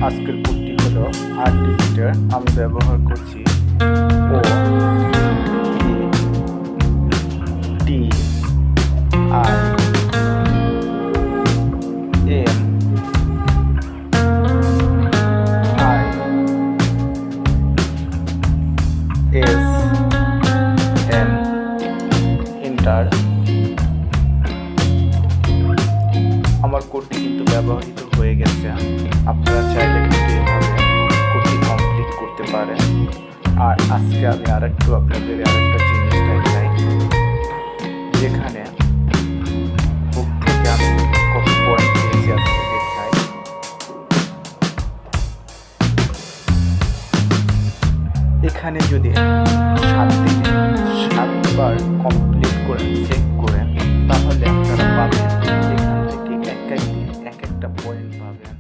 আজকের কোডটি হলো 8 ডিজিটের। আমি ব্যবহার করছি ও T I am I S N, enter. আমার কোডটি কিন্তু ব্যবহৃত হয়ে গেছে। আপনারা চাইলে কিন্তু এভাবে কোডটি কমপ্লিট করতে পারেন। আর আজকে আমি আপনাদের আরেকটা জিনিস দেখাই, যেখানে বুক থেকে আমি কত পয়েন্ট পেয়েছি আজকে দেখাই। এখানে যদি 7 দিনে 7বার কমপ্লিট করে চেক করেন, তাহলে আপনারা পাবেন এখান থেকে এক একটা পয়েন্ট পাবেন।